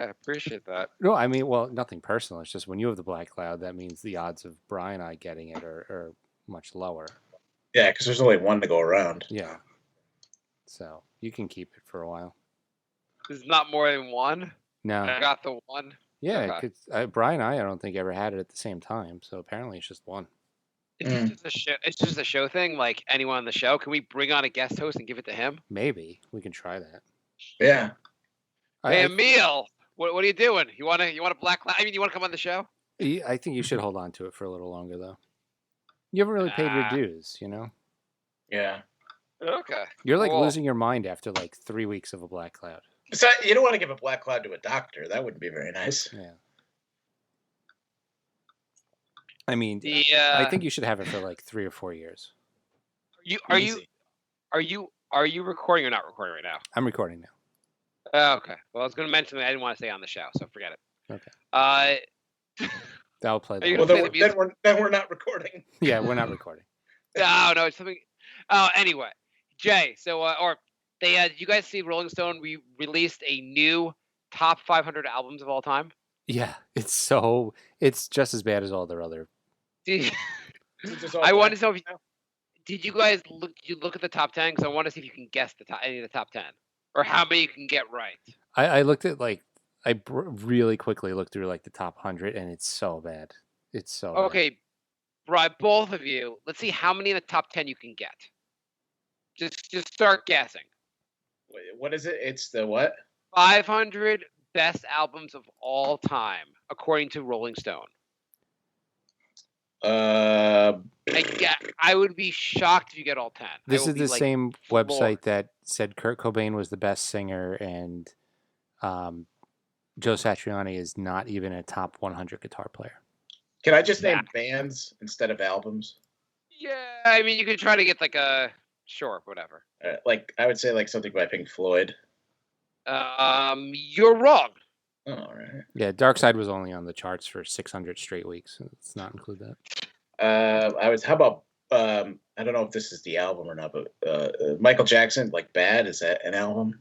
I appreciate that. No, I mean, well, nothing personal. It's just when you have the black cloud, that means the odds of Brian and I getting it are much lower. Yeah, because there's only one to go around. Yeah. So you can keep it for a while. There's not more than one? No. I got the one? Yeah, Okay. Brian and I don't think ever had it at the same time. So apparently it's just one. It's just a show thing, like anyone on the show. Can we bring on a guest host and give it to him? Maybe. We can try that. Yeah. Hey, Emil, what are you doing? You want a black cloud? I mean, you want to come on the show? I think you should hold on to it for a little longer, though. You haven't really paid your dues, you know? Yeah. Okay. You're like losing your mind after like 3 weeks of a black cloud. So you don't want to give a black cloud to a doctor. That wouldn't be very nice. Yeah. I mean, I think you should have it for like 3 or 4 years. Are you recording or not recording right now? I'm recording now. Oh, okay. Well, I was going to mention that I didn't want to stay on the show, so forget it. Okay. That'll play. Well, then we're not recording. Yeah, we're not recording. No, it's something. Oh, anyway, Jay. So, you guys see Rolling Stone? We released a new top 500 albums of all time. Yeah, it's just as bad as all their other. I want to know did you guys look at the top 10? Because I want to see if you can guess any of the top 10 or how many you can get right. I looked at really quickly looked through like the top 100, and it's so bad. It's so okay, right. Both of you. Let's see how many in the top 10 you can get. Just start guessing. Wait, what is it? It's the what? 500 best albums of all time, according to Rolling Stone. I would be shocked if you get all 10. This is the same website that said Kurt Cobain was the best singer, and Joe Satriani is not even a top 100 guitar player. Can I just name bands instead of albums? Yeah, I mean, you could try to get sure, whatever. Like I would say like something by Pink Floyd. You're wrong. Oh, all right. Yeah, Dark Side was only on the charts for 600 straight weeks. So let's not include that. How about I don't know if this is the album or not, but Michael Jackson, like Bad, is that an album?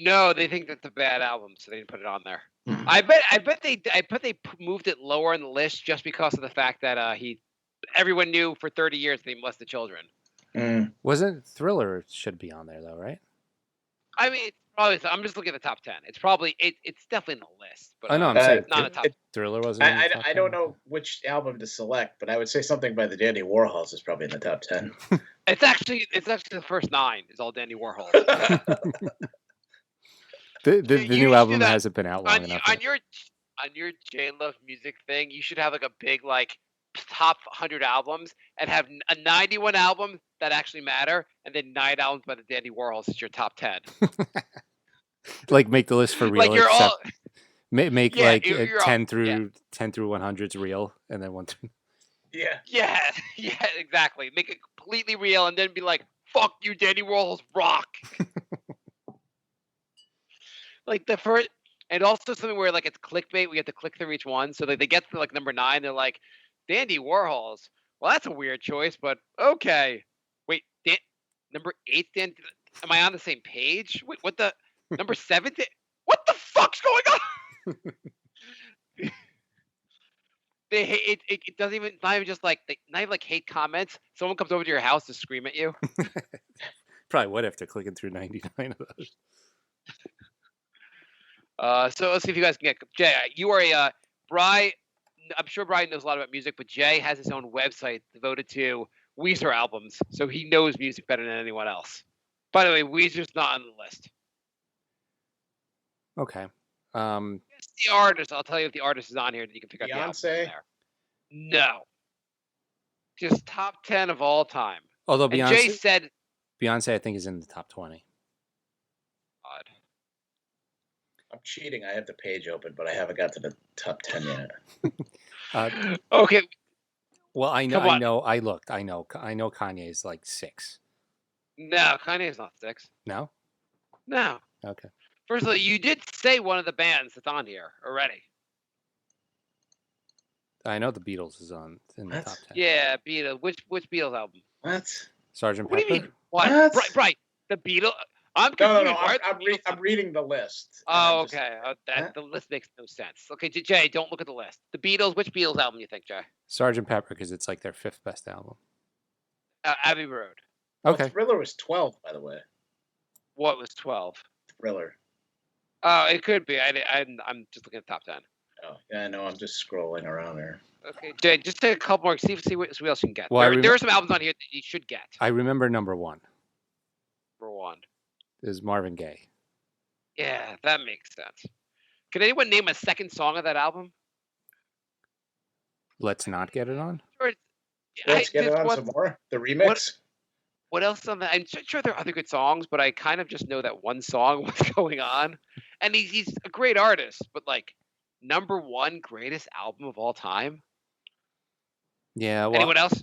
No, they think that's a bad album, so they didn't put it on there. I bet they moved it lower in the list just because of the fact that everyone knew for 30 years they molested children. Wasn't Thriller should be on there though, right? I mean, probably. I'm just looking at the top 10. It's probably it's definitely in the list. But I know. I'm saying not a top. Thriller wasn't. I don't know which album to select, but I would say something by the Dandy Warhols is probably in the top 10. It's actually the first 9 is all Dandy Warhol. the new album hasn't been out long enough. On your J Love music thing, you should have like a big top 100 albums and have 91 albums that actually matter, and then 9 albums by the Dandy Warhols is your top 10. Like make the list for real. Like you're all make 10 through 100s real, and then 1 through. Yeah, exactly. Make it completely real, and then be like, "Fuck you, Dandy Warhols rock." Like the first, and also something where like it's clickbait. We have to click through each one, so they get to like number 9. They're like, Dandy Warhols. Well, that's a weird choice, but okay. Wait, number 8. Am I on the same page? Wait, what the number 7? What the fuck's going on? It doesn't even not even just like not even like hate comments. Someone comes over to your house to scream at you. Probably would after clicking through 99 of those. So let's see if you guys can get Jay. You are a Brian. I'm sure Brian knows a lot about music, but Jay has his own website devoted to Weezer albums, so he knows music better than anyone else. By the way, Weezer's not on the list. Okay. It's the artist. I'll tell you if the artist is on here, then you can pick up the album there. No. Just top 10 of all time. Although Jay said Beyonce, I think, is in the top 20. Odd. I'm cheating. I have the page open, but I haven't got to the top 10 yet. Okay. Well, I know. I looked. I know Kanye's like 6. No, Kanye's not 6. No? No. Okay. First of all, you did say one of the bands that's on here already. I know the Beatles is in the top 10. Yeah, Beatles. Which Beatles album? What? Sgt. Pepper? What do you mean? What? Right. The Beatles. I'm No, confused. no, no. Why are the Beatles I'm reading the list. and Oh, I'm just okay. like, huh? The list makes no sense. Okay, Jay, don't look at the list. The Beatles. Which Beatles album you think, Jay? Sergeant Pepper, because it's like their 5th best album. Abbey Road. Oh, Okay. Thriller was 12, by the way. What was 12? Thriller. Oh, it could be. I'm just looking at the top 10. Oh, yeah, I know. I'm just scrolling around there. Okay, Jay, just take a couple more. See what else you can get. Well, There are some albums on here that you should get. I remember number 1 For one. is Marvin Gaye. Yeah, that makes sense. Can anyone name a second song of that album? Let's not get it on. Or, Let's get it on some more. The remix. What else on that? I'm sure there are other good songs, but I kind of just know that one song, what's going on. And he's a great artist, but like number 1 greatest album of all time. Yeah. Well, Anyone else?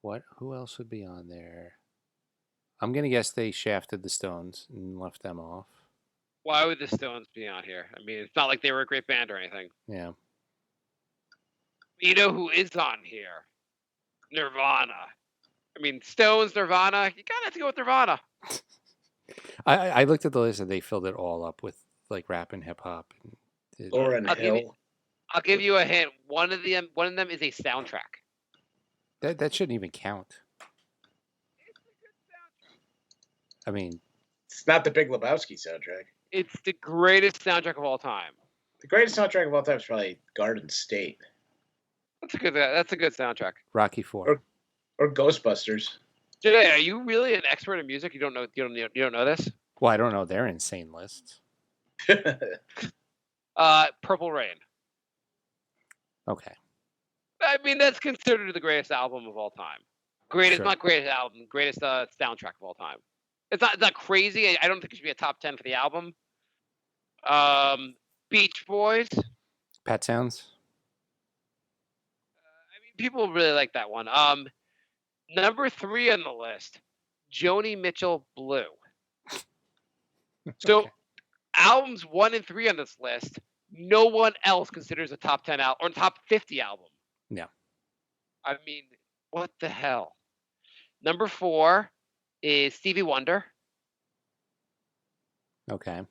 What? Who else would be on there? I'm gonna guess they shafted the Stones and left them off. Why would the Stones be on here? I mean, it's not like they were a great band or anything. Yeah. You know who is on here? Nirvana. I mean, Stones, Nirvana. You gotta have to go with Nirvana. I looked at the list and they filled it all up with like rap and hip hop. Lauryn Hill. I'll give you a hint. One of them is a soundtrack. That shouldn't even count. I mean, It's not the Big Lebowski soundtrack. It's the greatest soundtrack of all time. The greatest soundtrack of all time is probably Garden State That's a good soundtrack. Rocky IV. or Ghostbusters. Jay, are you really an expert in music? You don't know this? Well, I don't know their insane lists. Purple Rain. Okay. I mean, that's considered the greatest album of all time. Sure. Not greatest album, greatest soundtrack of all time. It's not crazy. I don't think it should be a top 10 for the album. Beach Boys. Pet Sounds. I mean, people really like that one. Number 3 on the list, Joni Mitchell, Blue. So, Okay. albums 1 and 3 on this list, no one else considers a top 10 album or top 50 album. No. I mean, what the hell? Number 4 is Stevie Wonder. Okay.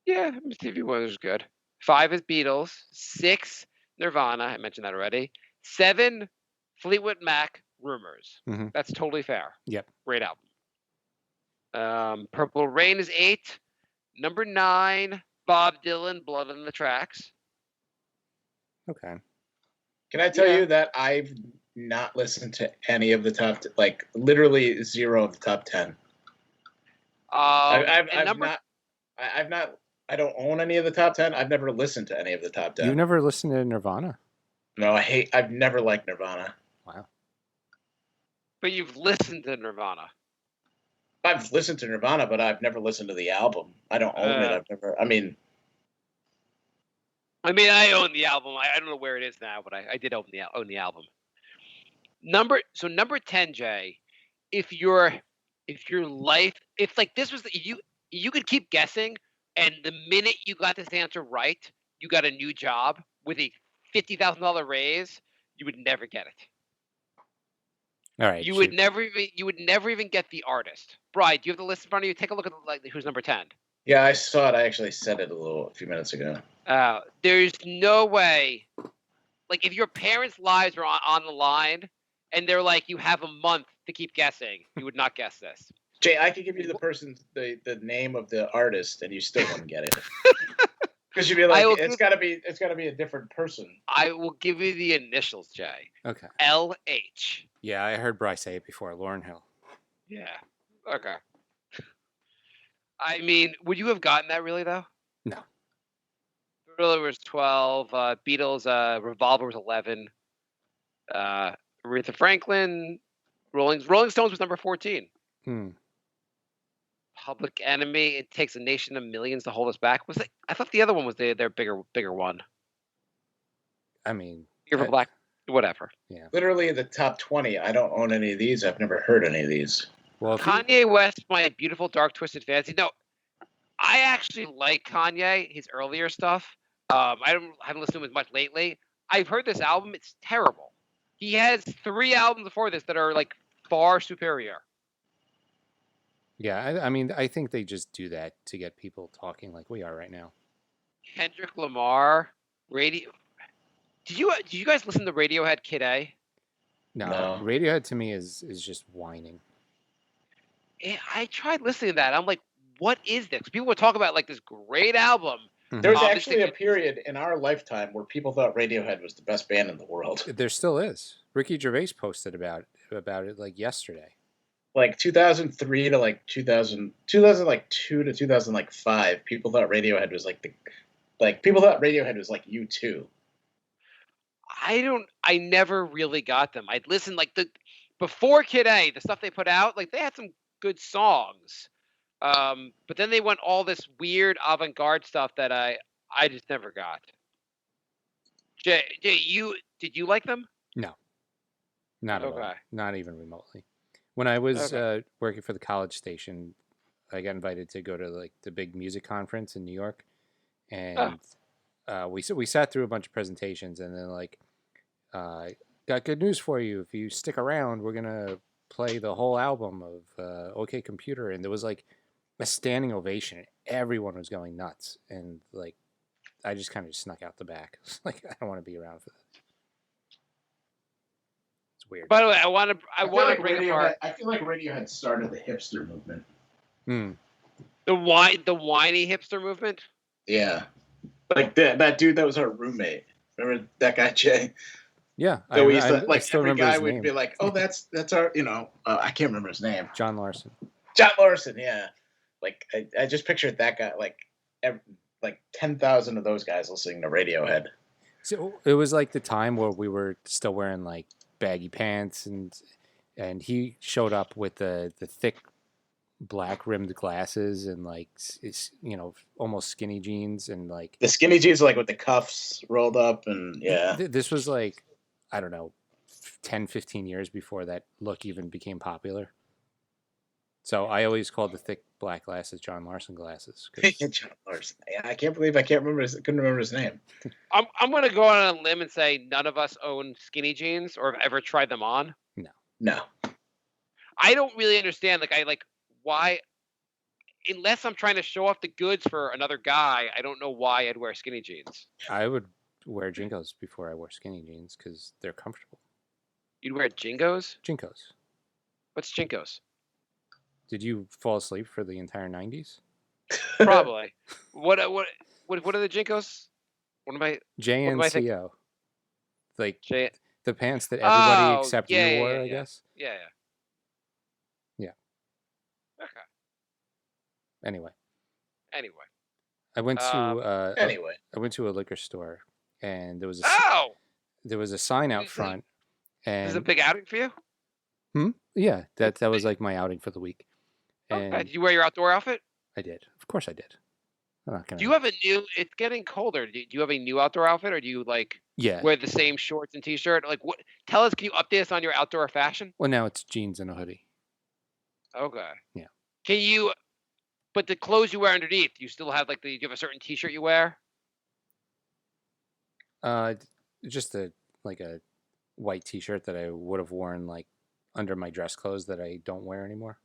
Yeah, Stevie Wonder's good. 5 is Beatles. 6, Nirvana. I mentioned that already. 7, Fleetwood Mac, Rumors. Mhm. That's totally fair. Yep. Great album. Purple Rain is 8. Number 9, Bob Dylan, Blood on the Tracks. Okay. Can I tell Yeah. you that I've not listened to any of the top, like literally 0 of the top 10. I don't own any of the top 10. I've never listened to any of the top 10. You never listened to Nirvana? No, I've never liked Nirvana. Wow. But you've listened to Nirvana. I've listened to Nirvana, but I've never listened to the album. I don't own it. I own the album. I don't know where it is now, but I did own the album. Number 10, Jay. If like this was you could keep guessing, and the minute you got this answer right, you got a new job with a $50,000 raise. You would never get it. All right. You would never even get the artist. Brian, do you have the list in front of you? Take a look at who's number 10. Yeah, I saw it. I actually said it a few minutes ago. There's no way. Like, if your parents' lives are on the line, and they're like, you have a month to keep guessing, you would not guess this. Jay, I could give you the name of the artist, and you still wouldn't get it. Because you'd be like, it's got to be a different person. I will give you the initials, Jay. Okay. LH. Yeah, I heard Bryce say it before. Lauryn Hill. Yeah. Okay. I mean, would you have gotten that really though? No. Thriller was 12. Beatles, Revolver was 11. Aretha Franklin, Rolling Stones was number 14. Public Enemy, It Takes a Nation of Millions to Hold Us Back. I thought the other one was their bigger one. I mean, Ear for Black, whatever. Yeah. Literally in the top 20. I don't own any of these. I've never heard any of these. Well, Kanye West, My Beautiful Dark Twisted Fantasy. No, I actually like Kanye, his earlier stuff. I haven't listened to him as much lately. I've heard this album. It's terrible. He has 3 albums before this that are like far superior. Yeah, I mean, I think they just do that to get people talking like we are right now. Kendrick Lamar, radio. Did you guys listen to Radiohead Kid A? No. Radiohead to me is just whining. I tried listening to that. I'm like, what is this? People would talk about like this great album. There was actually a period in our lifetime where people thought Radiohead was the best band in the world. There still is. Ricky Gervais posted about it like yesterday. Like 2003 to like 2002 to 2005, people thought Radiohead was people thought Radiohead was like U2. I never really got them. I'd listen like before Kid A, the stuff they put out, like they had some good songs. But then they went all this weird avant-garde stuff that I just never got. Jay, did you like them? No. Not at all. Not even remotely. When I was working for the college station, I got invited to go to like the big music conference in New York, and we sat through a bunch of presentations, and then like, got good news for you. If you stick around, we're gonna play the whole album of OK Computer, and there was like a standing ovation. Everyone was going nuts, and like, I just kind of snuck out the back. Like, I don't want to be around for this. It's weird. By the way, I want to bring apart. I feel like Radiohead started the hipster movement. The whiny hipster movement. Yeah, like that dude that was our roommate. Remember that guy Jay? Yeah, every guy would be like, "Oh, that's our," I can't remember his name. John Larson. John Larson, yeah. Like I just pictured that guy, like 10,000 of those guys listening to Radiohead. So it was like the time where we were still wearing like baggy pants, and he showed up with the thick black rimmed glasses and like almost skinny jeans, and like the skinny jeans like with the cuffs rolled up, and yeah. This was like, I don't know, 10, 15 years before that look even became popular. So I always called the thick black glasses John Larson glasses. John Larson. Yeah, I can't believe couldn't remember his name. I'm going to go on a limb and say none of us own skinny jeans or have ever tried them on. No. I don't really understand. Why, unless I'm trying to show off the goods for another guy, I don't know why I'd wear skinny jeans. I would wear Jinkos before I wore skinny jeans because they're comfortable. You'd wear Jinkos? Jinkos. What's Jinkos? Did you fall asleep for the entire 90s? Probably. What are the Jinkos? What am I? JNCO. Like the pants that everybody except you wore, I guess. Yeah. Okay. Anyway. I went to a liquor store, and there was a sign out front. And this is a big outing for you? Yeah, that was like my outing for the week. And did you wear your outdoor outfit? I did. Of course I did. I'm not gonna... Do you have it's getting colder. Do you have a new outdoor outfit, or do you wear the same shorts and t-shirt? Like, what? Tell us, can you update us on your outdoor fashion? Well, now it's jeans and a hoodie. Okay. Yeah. Can you, but the clothes you wear underneath, you still have do you have a certain t-shirt you wear? Just a white t-shirt that I would have worn like under my dress clothes that I don't wear anymore.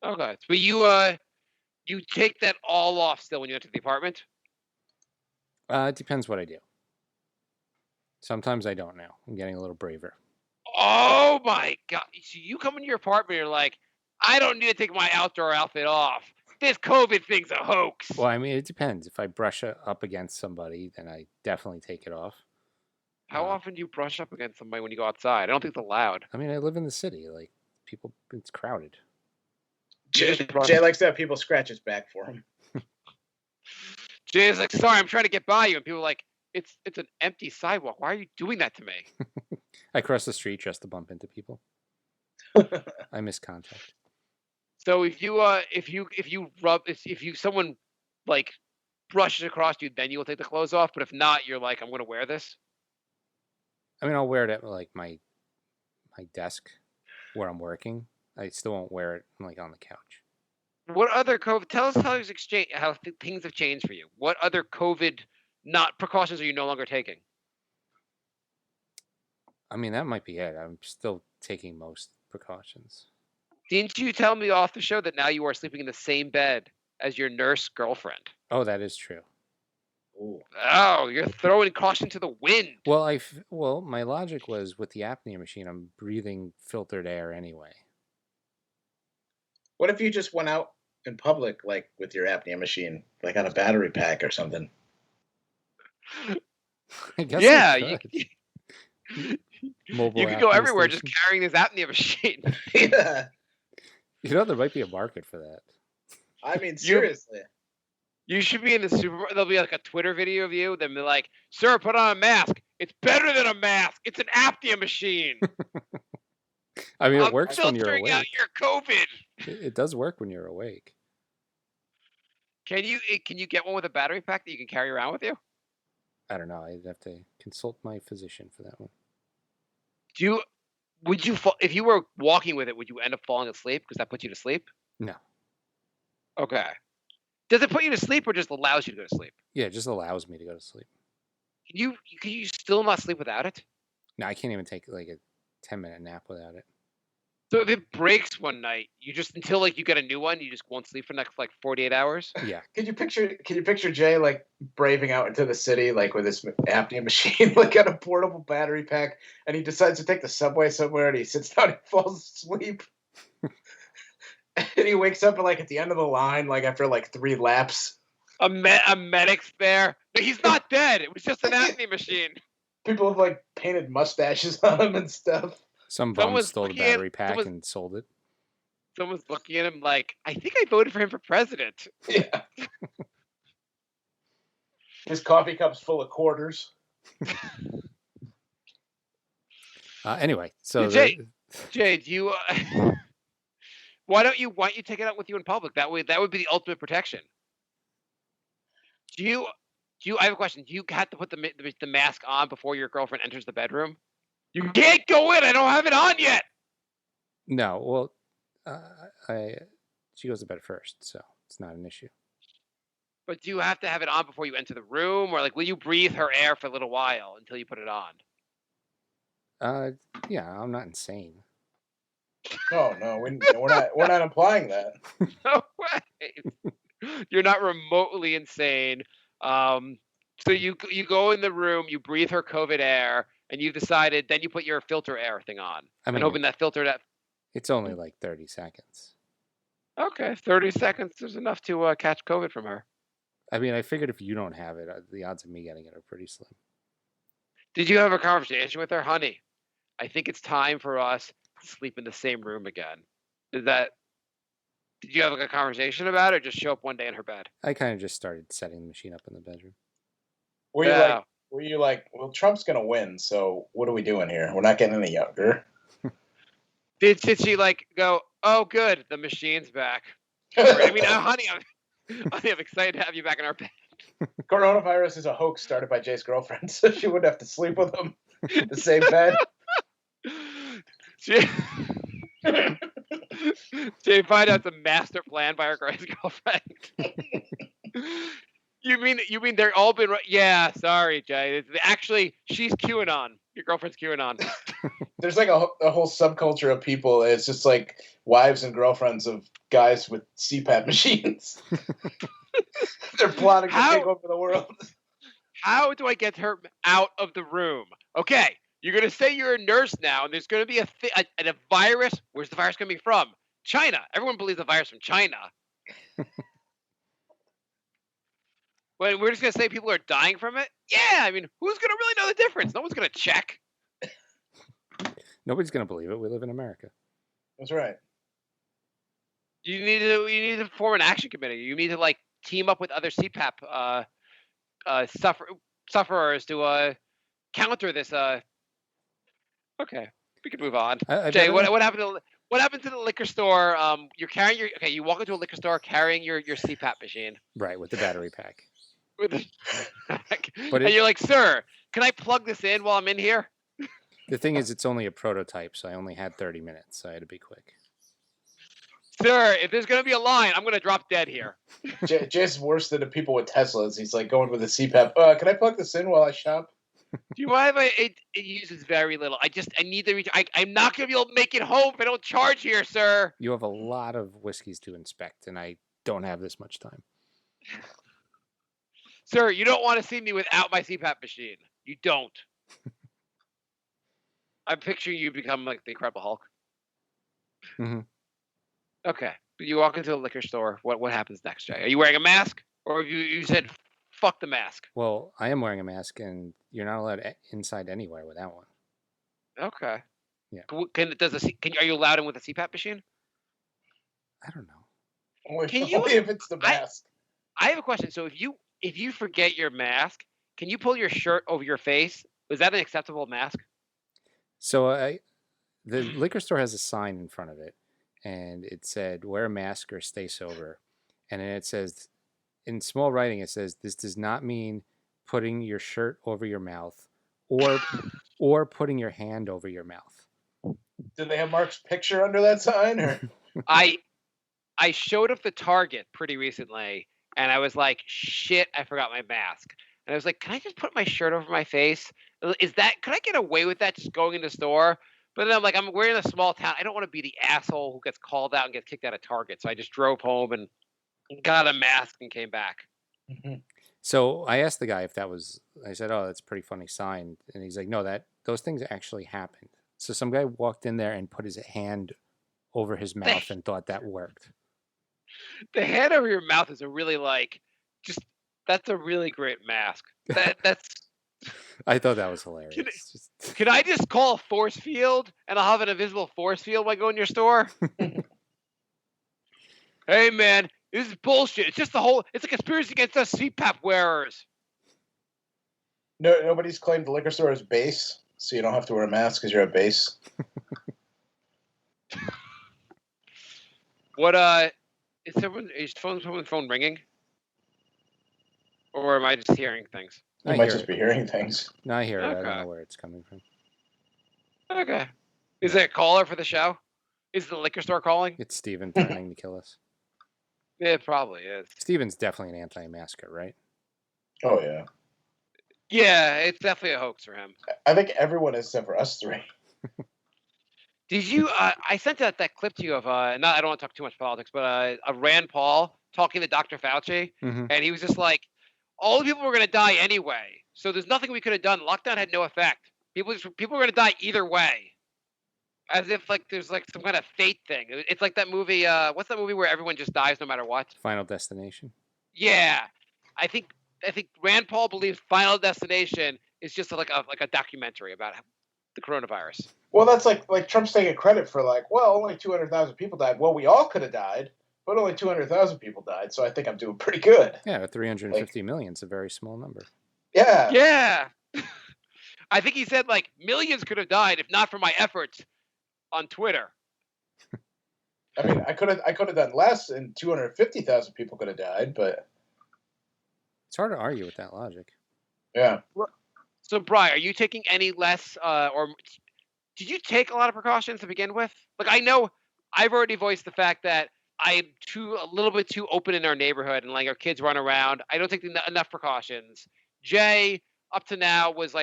Okay. But you take that all off still when you enter the apartment? It depends what I do. Sometimes I don't now. I'm getting a little braver. Oh my God. So you come into your apartment and you're like, I don't need to take my outdoor outfit off. This COVID thing's a hoax. Well, I mean, it depends. If I brush up against somebody, then I definitely take it off. How often do you brush up against somebody when you go outside? I don't think it's allowed. I mean, I live in the city. Like, people, it's crowded. Jay likes to have people scratch his back for him. Jay's like, sorry, I'm trying to get by you. And people are like, it's an empty sidewalk. Why are you doing that to me? I cross the street just to bump into people. I miss contact. So if someone like brushes across you, then you will take the clothes off. But if not, you're like, I'm going to wear this. I mean, I'll wear it at like my desk where I'm working. I still won't wear it like on the couch. What other COVID? Tell us how things have changed for you. What other COVID precautions are you no longer taking? I mean, that might be it. I'm still taking most precautions. Didn't you tell me off the show that now you are sleeping in the same bed as your nurse girlfriend? Oh, that is true. Ooh. Oh, you're throwing caution to the wind. Well, my logic was with the apnea machine, I'm breathing filtered air anyway. What if you just went out in public, like with your apnea machine, like on a battery pack or something? I guess Yeah, you could go everywhere just carrying this apnea machine. Yeah. There might be a market for that. I mean, seriously. You should be in the supermarket. There'll be like a Twitter video of you. They'll be like, "Sir, put on a mask. It's better than a mask. It's an apnea machine." I mean, it works when you're awake. Filtering out your COVID. It does work when you're awake. Can you get one with a battery pack that you can carry around with you? I don't know. I'd have to consult my physician for that one. Would you fall if you were walking with it? Would you end up falling asleep because that puts you to sleep? No. Okay. Does it put you to sleep or just allows you to go to sleep? Yeah, it just allows me to go to sleep. Can you still not sleep without it? No, I can't even take like a 10-minute nap without it. So if it breaks one night, you just until like you get a new one, you just won't sleep for the next like 48 hours? Yeah. Can you picture Jay like braving out into the city like with his apnea machine, like on a portable battery pack, and he decides to take the subway somewhere and he sits down and falls asleep. And he wakes up like at the end of the line, like after like 3 laps. A medic's there. But he's not dead. It was just an apnea machine. People have like painted mustaches on him and stuff. Some bum stole the battery pack and sold it. Someone's looking at him like, I think I voted for him for president. Yeah. His coffee cup's full of quarters. Anyway, so Jay, do you? Why don't you take it out with you in public? That would be the ultimate protection. Do you? I have a question. Do you have to put the mask on before your girlfriend enters the bedroom? You can't go in. I don't have it on yet. No, well, she goes to bed first, so it's not an issue. But do you have to have it on before you enter the room, or like will you breathe her air for a little while until you put it on? Yeah, I'm not insane. No, we're not implying that. No way. You're not remotely insane. So you go in the room, you breathe her COVID air, and you've decided. Then you put your filter air thing on. I mean, hoping that filter that. It's only like 30 seconds. Okay, 30 seconds is enough to catch COVID from her. I mean, I figured if you don't have it, the odds of me getting it are pretty slim. Did you have a conversation with her, honey? I think it's time for us to sleep in the same room again. Did you have like a conversation about it, or just show up one day in her bed? I kind of just started setting the machine up in the bedroom. Were you like, well, Trump's gonna win, so what are we doing here? We're not getting any younger. Did she like go, oh, good, the machine's back? I mean, honey, I'm excited to have you back in our bed. Coronavirus is a hoax started by Jay's girlfriend, so she wouldn't have to sleep with him in the same bed. Jay find out it's a master plan by her girlfriend. You mean they're all been right? Yeah, sorry, Jay. Actually, she's QAnon. Your girlfriend's QAnon. There's like a whole subculture of people. It's just like wives and girlfriends of guys with CPAP machines. They're plotting to take over the world. How do I get her out of the room? Okay, you're going to say you're a nurse now, and there's going to be a virus. Where's the virus coming from? China. Everyone believes the virus from China. When we're just going to say people are dying from it? Yeah, I mean, who's going to really know the difference? No one's going to check. Nobody's going to believe it. We live in America. That's right. You need to form an action committee. You need to like team up with other CPAP sufferers to counter this. Okay, we can move on. Jay, what happened to the liquor store? You're carrying you walk into a liquor store carrying your CPAP machine. Right, with the battery pack. And you're like, sir, can I plug this in while I'm in here? The thing is, it's only a prototype, so I only had 30 minutes, so I had to be quick. Sir, if there's going to be a line, I'm going to drop dead here. Jay's worse than the people with Teslas. He's like going with a CPAP. Can I plug this in while I shop? Do you mind if it uses very little? I need to reach. I'm not gonna be able to make it home if I don't charge here, sir. You have a lot of whiskeys to inspect, and I don't have this much time. Sir, you don't want to see me without my CPAP machine. You don't. I'm picturing you become like the Incredible Hulk. Mm-hmm. Okay, you walk into a liquor store. What happens next, Jay? Are you wearing a mask, or have you said fuck the mask? Well, I am wearing a mask, and you're not allowed inside anywhere without one. Okay. Yeah. Are you allowed in with a CPAP machine? I don't know. Only if it's the mask. I have a question. So if you forget your mask, can you pull your shirt over your face? Is that an acceptable mask? So the liquor store has a sign in front of it, and it said wear a mask or stay sober. And then it says, in small writing, it says this does not mean putting your shirt over your mouth or putting your hand over your mouth. Did they have Mark's picture under that sign? Or I showed up the Target pretty recently, and I was like, shit, I forgot my mask. And I was like, can I just put my shirt over my face? Could I get away with that just going in the store? But then I'm like, we're in a small town. I don't want to be the asshole who gets called out and gets kicked out of Target. So I just drove home and got a mask and came back. Mm-hmm. So I asked the guy if I said, oh, that's a pretty funny sign. And he's like, no, those things actually happened. So some guy walked in there and put his hand over his mouth and thought that worked. The hand over your mouth is a really that's a really great mask. That's. I thought that was hilarious. Can I just call a force field and I'll have an invisible force field when I go in your store? Hey man, this is bullshit. It's just it's a conspiracy against us CPAP wearers. No, nobody's claimed the liquor store is base, so you don't have to wear a mask because you're at base. What is someone's phone ringing? Or am I just hearing things? You might just be hearing things. No, I hear it. I don't know where it's coming from. Okay. Is there a caller for the show? Is the liquor store calling? It's Steven threatening to kill us. It probably is. Steven's definitely an anti-masker, right? Oh, yeah. Yeah, it's definitely a hoax for him. I think everyone is except for us three. Did you? I sent that clip to you of I don't want to talk too much politics, but of Rand Paul talking to Dr. Fauci, and he was just like, all the people were going to die anyway, so there's nothing we could have done. Lockdown had no effect. People were going to die either way, as if like there's like some kind of fate thing. It's like that movie. What's that movie where everyone just dies no matter what? Final Destination. Yeah, I think Rand Paul believes Final Destination is just like a documentary about the coronavirus. Well, that's like Trump's taking credit for only 200,000 people died. Well, we all could have died, but only 200,000 people died. So I think I'm doing pretty good. Yeah, 350 million is a very small number. Yeah. Yeah. I think he said millions could have died if not for my efforts on Twitter. I mean, I could have done less, and 250,000 people could have died, but it's hard to argue with that logic. Yeah. So, Brian, are you taking any less, or did you take a lot of precautions to begin with? I know I've already voiced the fact that I'm a little bit too open in our neighborhood, and our kids run around. I don't take enough precautions. Jay, up to now, was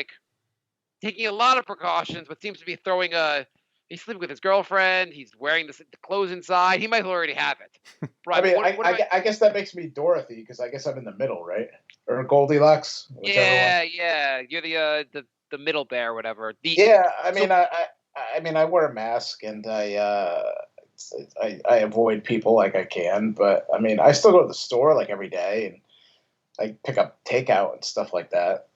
taking a lot of precautions, but seems to be he's sleeping with his girlfriend. He's wearing the clothes inside. He might already have it. Brian, I guess that makes me Dorothy because I guess I'm in the middle, right? Or Goldilocks. Yeah. You're the middle bear, whatever. I wear a mask and I avoid people like I can, but I mean, I still go to the store every day and I pick up takeout and stuff like that.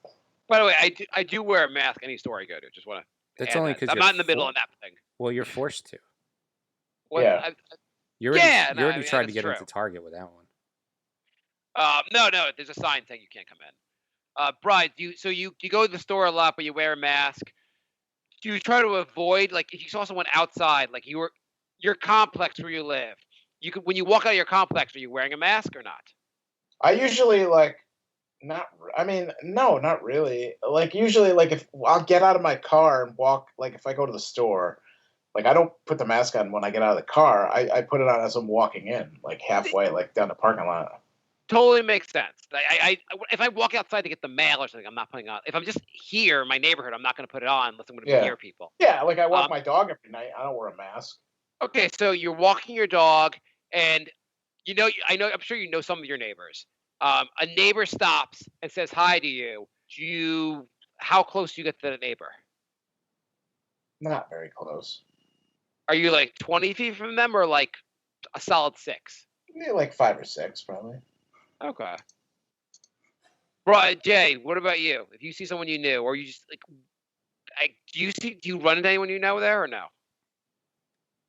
By the way, I do wear a mask any store I go to. Just want to. That's only because I'm not in the middle of that thing. Well, you're forced to. Yeah. You already tried to get into Target with that one. No. There's a sign saying you can't come in. Brian, you go to the store a lot, but you wear a mask. Do you try to avoid if you saw someone outside, your complex where you live? When you walk out of your complex, are you wearing a mask or not? I usually not. I mean, no, not really. Usually, if I'll get out of my car and walk, if I go to the store, I don't put the mask on when I get out of the car. I put it on as I'm walking in, halfway, down the parking lot. totally makes sense. If I walk outside to get the mail or something, I'm not putting on. If I'm just here in my neighborhood, I'm not going to put it on unless I'm going to be near people. Yeah, like I walk my dog every night. I don't wear a mask. Okay, so you're walking your dog, and I'm sure you know some of your neighbors. A neighbor stops and says hi to you. How close do you get to the neighbor? Not very close. Are you like 20 feet from them, or like a solid 6? Yeah, like 5 or 6, probably. Okay. Right, Jay, what about you? If you see someone you knew, or you just like, do you run into anyone you know there, or no?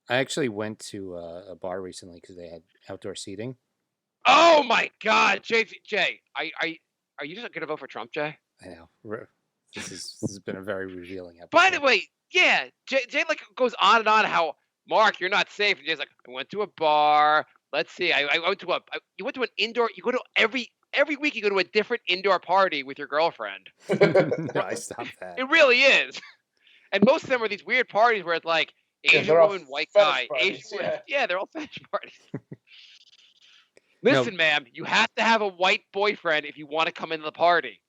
I actually went to a bar recently because they had outdoor seating. Oh my God, Jay, are you just gonna vote for Trump, Jay? I know. This has been a very revealing episode. By the way, yeah, Jay like goes on and on how Mark, you're not safe. And Jay's like, I went to a bar. Let's see, I went to you went to an indoor. You go to every week. You go to a different indoor party with your girlfriend. No, I stopped that. It really is. And most of them are these weird parties where it's like Asian woman, white guy, Asian woman. Yeah, they're all fetish parties. Listen, ma'am, you have to have a white boyfriend if you want to come into the party.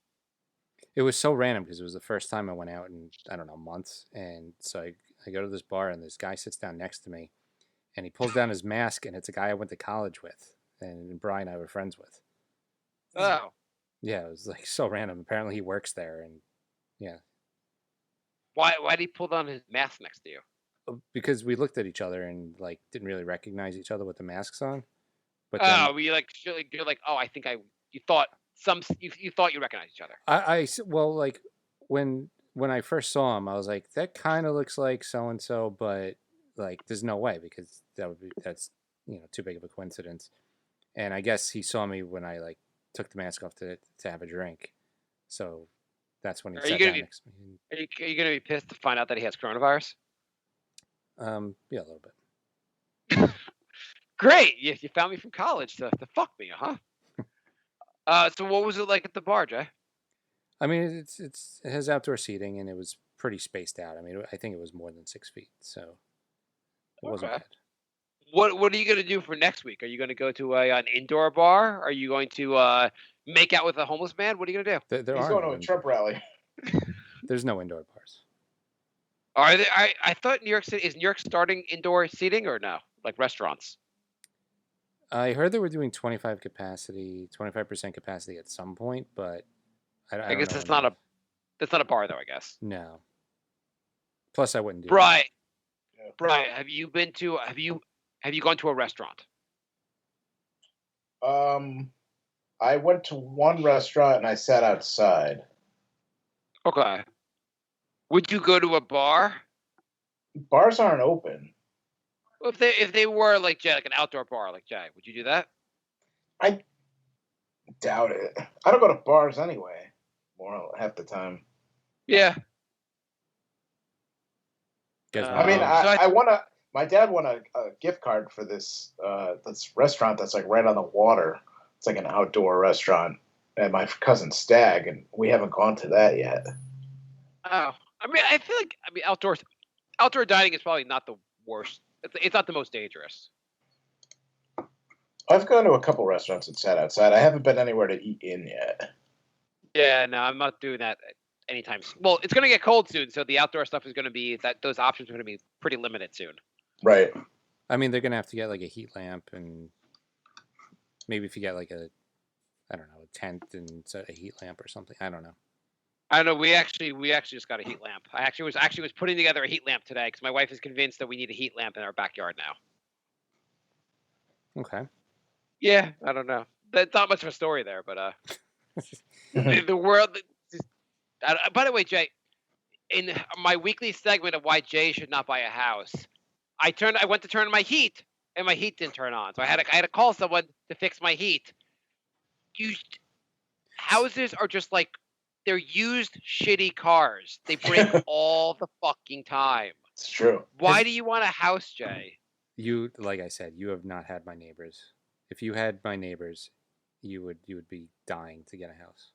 It was so random because it was the first time I went out in, I don't know, months. And so I go to this bar and this guy sits down next to me and he pulls down his mask and it's a guy I went to college with. And Brian and I were friends with. Oh. Yeah, it was like so random. Apparently he works there and yeah. Why did he pull down his mask next to you? Because we looked at each other and like didn't really recognize each other with the masks on. But you're like, oh, I think you thought you recognized each other. Well, like when I first saw him, I was like, that kind of looks like so and so, but like there's no way because that's too big of a coincidence. And I guess he saw me when I like took the mask off to have a drink, so that's when he sat down next to me. Are you gonna be pissed to find out that he has coronavirus? Yeah, a little bit. Great, you found me from college to fuck me, huh? So what was it like at the bar, Jay? I mean, it has outdoor seating and it was pretty spaced out. I mean, I think it was more than 6 feet, so it wasn't bad. What are you going to do for next week? Are you going to go to an indoor bar? Are you going to make out with a homeless man? What are you going to do? He's going to a Trump rally. There's no indoor bars. Are there? I thought New York City is New York starting indoor seating or no, like restaurants. I heard they were doing 25% capacity at some point, but I guess that's not a bar though. I guess. No. Plus, I wouldn't do Brian, have you gone to a restaurant? I went to one restaurant and I sat outside. Okay. Would you go to a bar? Bars aren't open. If they were like Jay, like an outdoor bar, like Jay, would you do that? I doubt it. I don't go to bars anyway. More half the time. Yeah. I mean, I won my dad won a gift card for this restaurant that's like right on the water. It's like an outdoor restaurant at my cousin's stag, and we haven't gone to that yet. Oh, I mean, I feel like outdoor dining is probably not the worst. It's not the most dangerous. I've gone to a couple restaurants and sat outside. I haven't been anywhere to eat in yet. Yeah, no, I'm not doing that anytime soon. Well, it's going to get cold soon, so the outdoor stuff is going to be those options are going to be pretty limited soon. Right. I mean, they're going to have to get like a heat lamp, and maybe if you get like a tent and a heat lamp or something. I don't know. I know we actually just got a heat lamp. I actually was putting together a heat lamp today because my wife is convinced that we need a heat lamp in our backyard now. Okay. Yeah, I don't know. That's not much of a story there, but the world. By the way, Jay, in my weekly segment of why Jay should not buy a house, I went to turn on my heat, and my heat didn't turn on, so I had to call someone to fix my heat. Houses are just like. They're used shitty cars. They break all the fucking time. It's true. Why do you want a house, Jay? You, like I said, you have not had my neighbors. If you had my neighbors, you would be dying to get a house.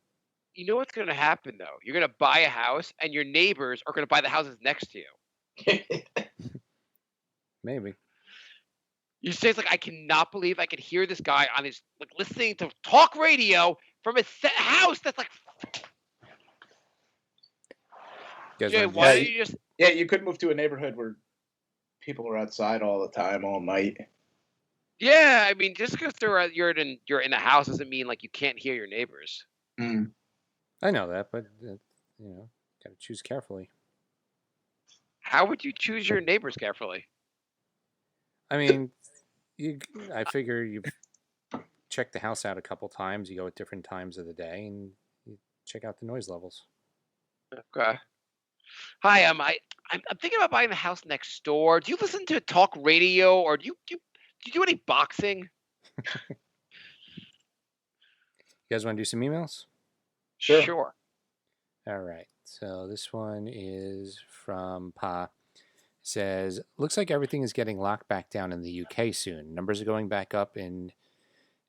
You know what's going to happen, though? You're going to buy a house, and your neighbors are going to buy the houses next to you. Maybe. You say it's like I cannot believe I could hear this guy on his like listening to talk radio from his house. That's like. Jay, why don't you just? Yeah, you could move to a neighborhood where people are outside all the time, all night. Yeah, I mean, just because you're in the house doesn't mean like you can't hear your neighbors. Mm. I know that, but gotta choose carefully. How would you choose your neighbors carefully? I mean, I figure you check the house out a couple times. You go at different times of the day, and you check out the noise levels. Okay. Hi, I'm thinking about buying the house next door. Do you listen to talk radio, or do you do any boxing? You guys want to do some emails? Sure. All right. So this one is from Pa. It says, looks like everything is getting locked back down in the UK soon. Numbers are going back up in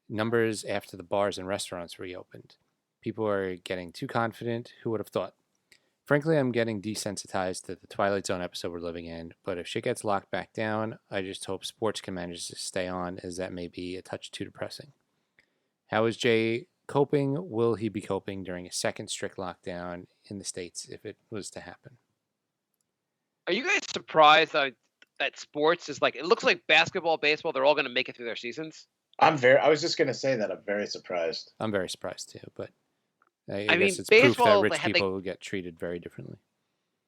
numbers after the bars and restaurants reopened. People are getting too confident. Who would have thought? Frankly, I'm getting desensitized to the Twilight Zone episode we're living in, but if shit gets locked back down, I just hope sports can manage to stay on, as that may be a touch too depressing. How is Jay coping? Will he be coping during a second strict lockdown in the States if it was to happen? Are you guys surprised that sports is like, it looks like basketball, baseball, they're all going to make it through their seasons? I was just going to say that. I'm very surprised. I'm very surprised too, but I mean, guess it's proof that rich people will get treated very differently.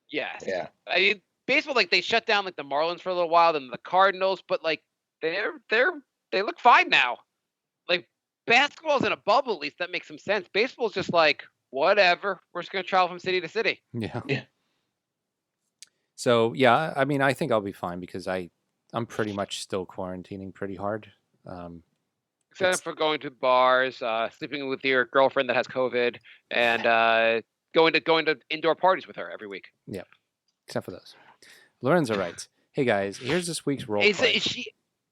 Yes. Yeah. I mean, baseball, like they shut down like the Marlins for a little while, then the Cardinals, but like they look fine now. Like basketball's in a bubble, at least that makes some sense. Baseball's just like whatever. We're just gonna travel from city to city. Yeah. Yeah. So yeah, I mean, I think I'll be fine because I'm pretty much still quarantining pretty hard. Except for going to bars, sleeping with your girlfriend that has COVID, and going to indoor parties with her every week. Yep. Except for those. Lorenzo writes, "Hey guys, here's this week's role play."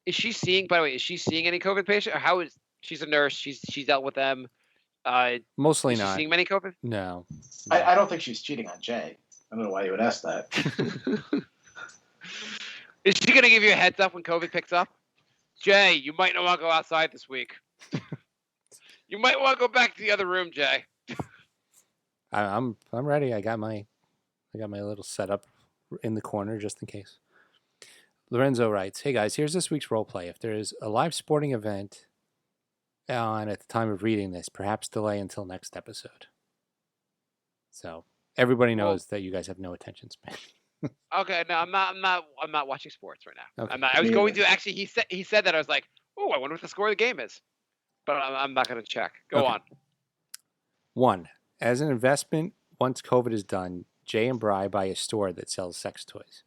Is she seeing? By the way, is she seeing any COVID patients? Or how is she's a nurse? She's dealt with them. Mostly is she not. Seeing many COVID? No. I don't think she's cheating on Jay. I don't know why you would ask that. Is she gonna give you a heads up when COVID picks up? Jay, you might not want to go outside this week. You might want to go back to the other room, Jay. I'm ready. I got my little setup in the corner just in case. Lorenzo writes, "Hey guys, here's this week's role play. If there is a live sporting event on at the time of reading this, perhaps delay until next episode." So everybody knows that you guys have no attention span. Okay, no, I'm not watching sports right now. Okay. I was going to actually. He said that. I was like, oh, I wonder what the score of the game is, but I'm not going to check. Go on. 1. As an investment, once COVID is done, Jay and Bri buy a store that sells sex toys.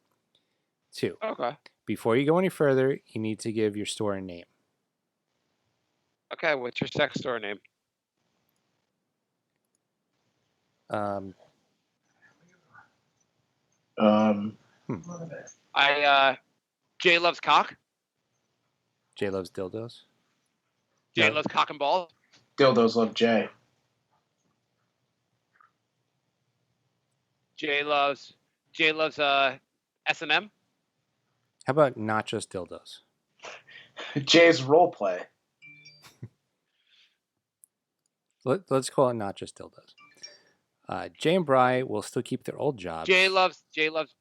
2. Okay. Before you go any further, you need to give your store a name. Okay, what's your sex store name? Jay loves cock. Jay loves dildos. Jay loves cock and balls. Dildos love Jay. Jay loves S&M. How about not just dildos? Jay's role play. Let's call it not just dildos. Jay and Bri will still keep their old jobs. Jay loves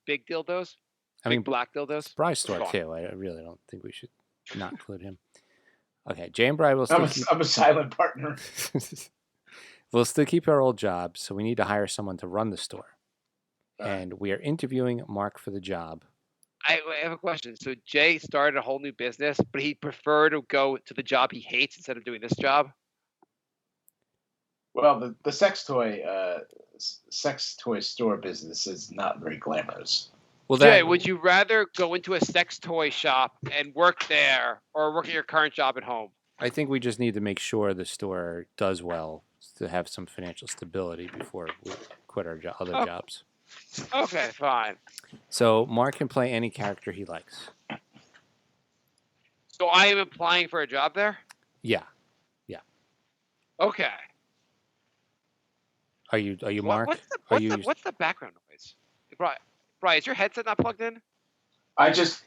big dildos. I mean, black dildos. It's Bri's store too. I really don't think we should not include him. Okay, Jay and Bri will still I'm a silent partner. We'll still keep our old jobs, so we need to hire someone to run the store. And we are interviewing Marc for the job. I have a question. So Jay started a whole new business, but he preferred to go to the job he hates instead of doing this job? Well, the sex toy store business is not very glamorous. Well, Jay, would you rather go into a sex toy shop and work there, or work at your current job at home? I think we just need to make sure the store does well to have some financial stability before we quit our other jobs. Okay, fine. So Marc can play any character he likes. So I am applying for a job there? Yeah. Okay. Are you Marc? What's the background noise? Brian, is your headset not plugged in? I just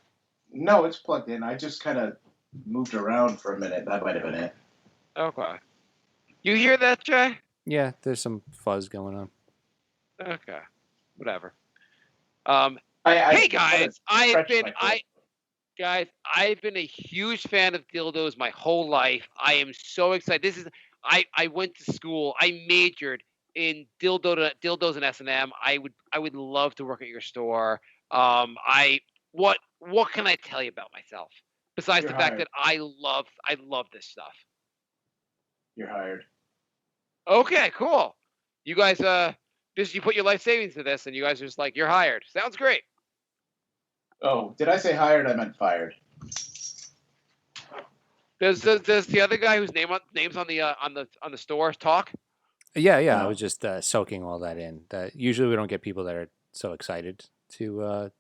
No, it's plugged in. I just kind of moved around for a minute. That might have been it. Okay. You hear that, Jay? Yeah, there's some fuzz going on. Okay. Whatever. I Hey guys, I've been a huge fan of dildos my whole life. I am so excited. I went to school. I majored in dildos and S&M. I would love to work at your store. What can I tell you about myself besides You're the fact hired. that I love this stuff. You're hired. Okay, cool. You guys you put your life savings to this and you guys are just like, you're hired. Sounds great. Oh, did I say hired? I meant fired. Does the other guy whose name's on the store talk? Yeah. I No. was just soaking all that in. Usually we don't get people that are so excited to.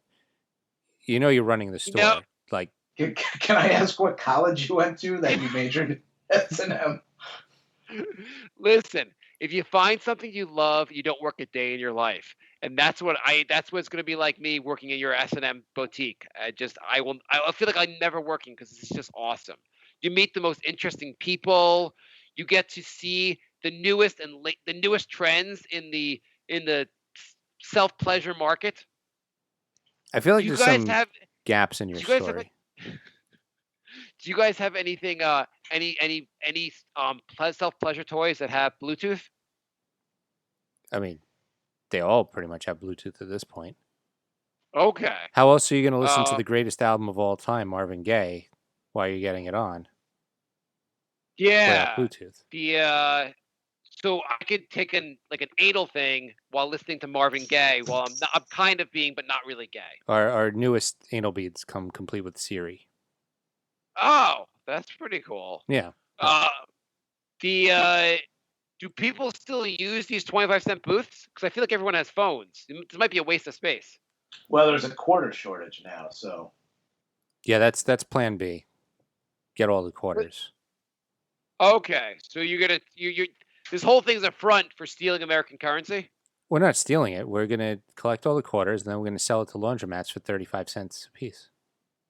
You're running the store. No. Like, Can I ask what college you went to that you majored in S&M? Listen, if you find something you love, you don't work a day in your life, and that's what it's going to be like me working in your S&M boutique. I feel like I'm never working because it's just awesome. You meet the most interesting people. You get to see the newest trends in the self pleasure market. I feel like Do you there's guys some have gaps in your do you guys story. do you guys have anything any self pleasure toys that have Bluetooth? I mean, they all pretty much have Bluetooth at this point. Okay. How else are you going to listen to the greatest album of all time, Marvin Gaye, while you're getting it on? Yeah. Without Bluetooth. So I could take an anal thing while listening to Marvin Gaye while I'm kind of being but not really gay. Our newest anal beads come complete with Siri. Oh, that's pretty cool. Yeah. Do people still use these 25-cent booths? Because I feel like everyone has phones. This might be a waste of space. Well, there's a quarter shortage now, so. Yeah, that's plan B. Get all the quarters. Okay, so you're gonna this whole thing's a front for stealing American currency? We're not stealing it. We're going to collect all the quarters, and then we're going to sell it to laundromats for 35 cents a piece.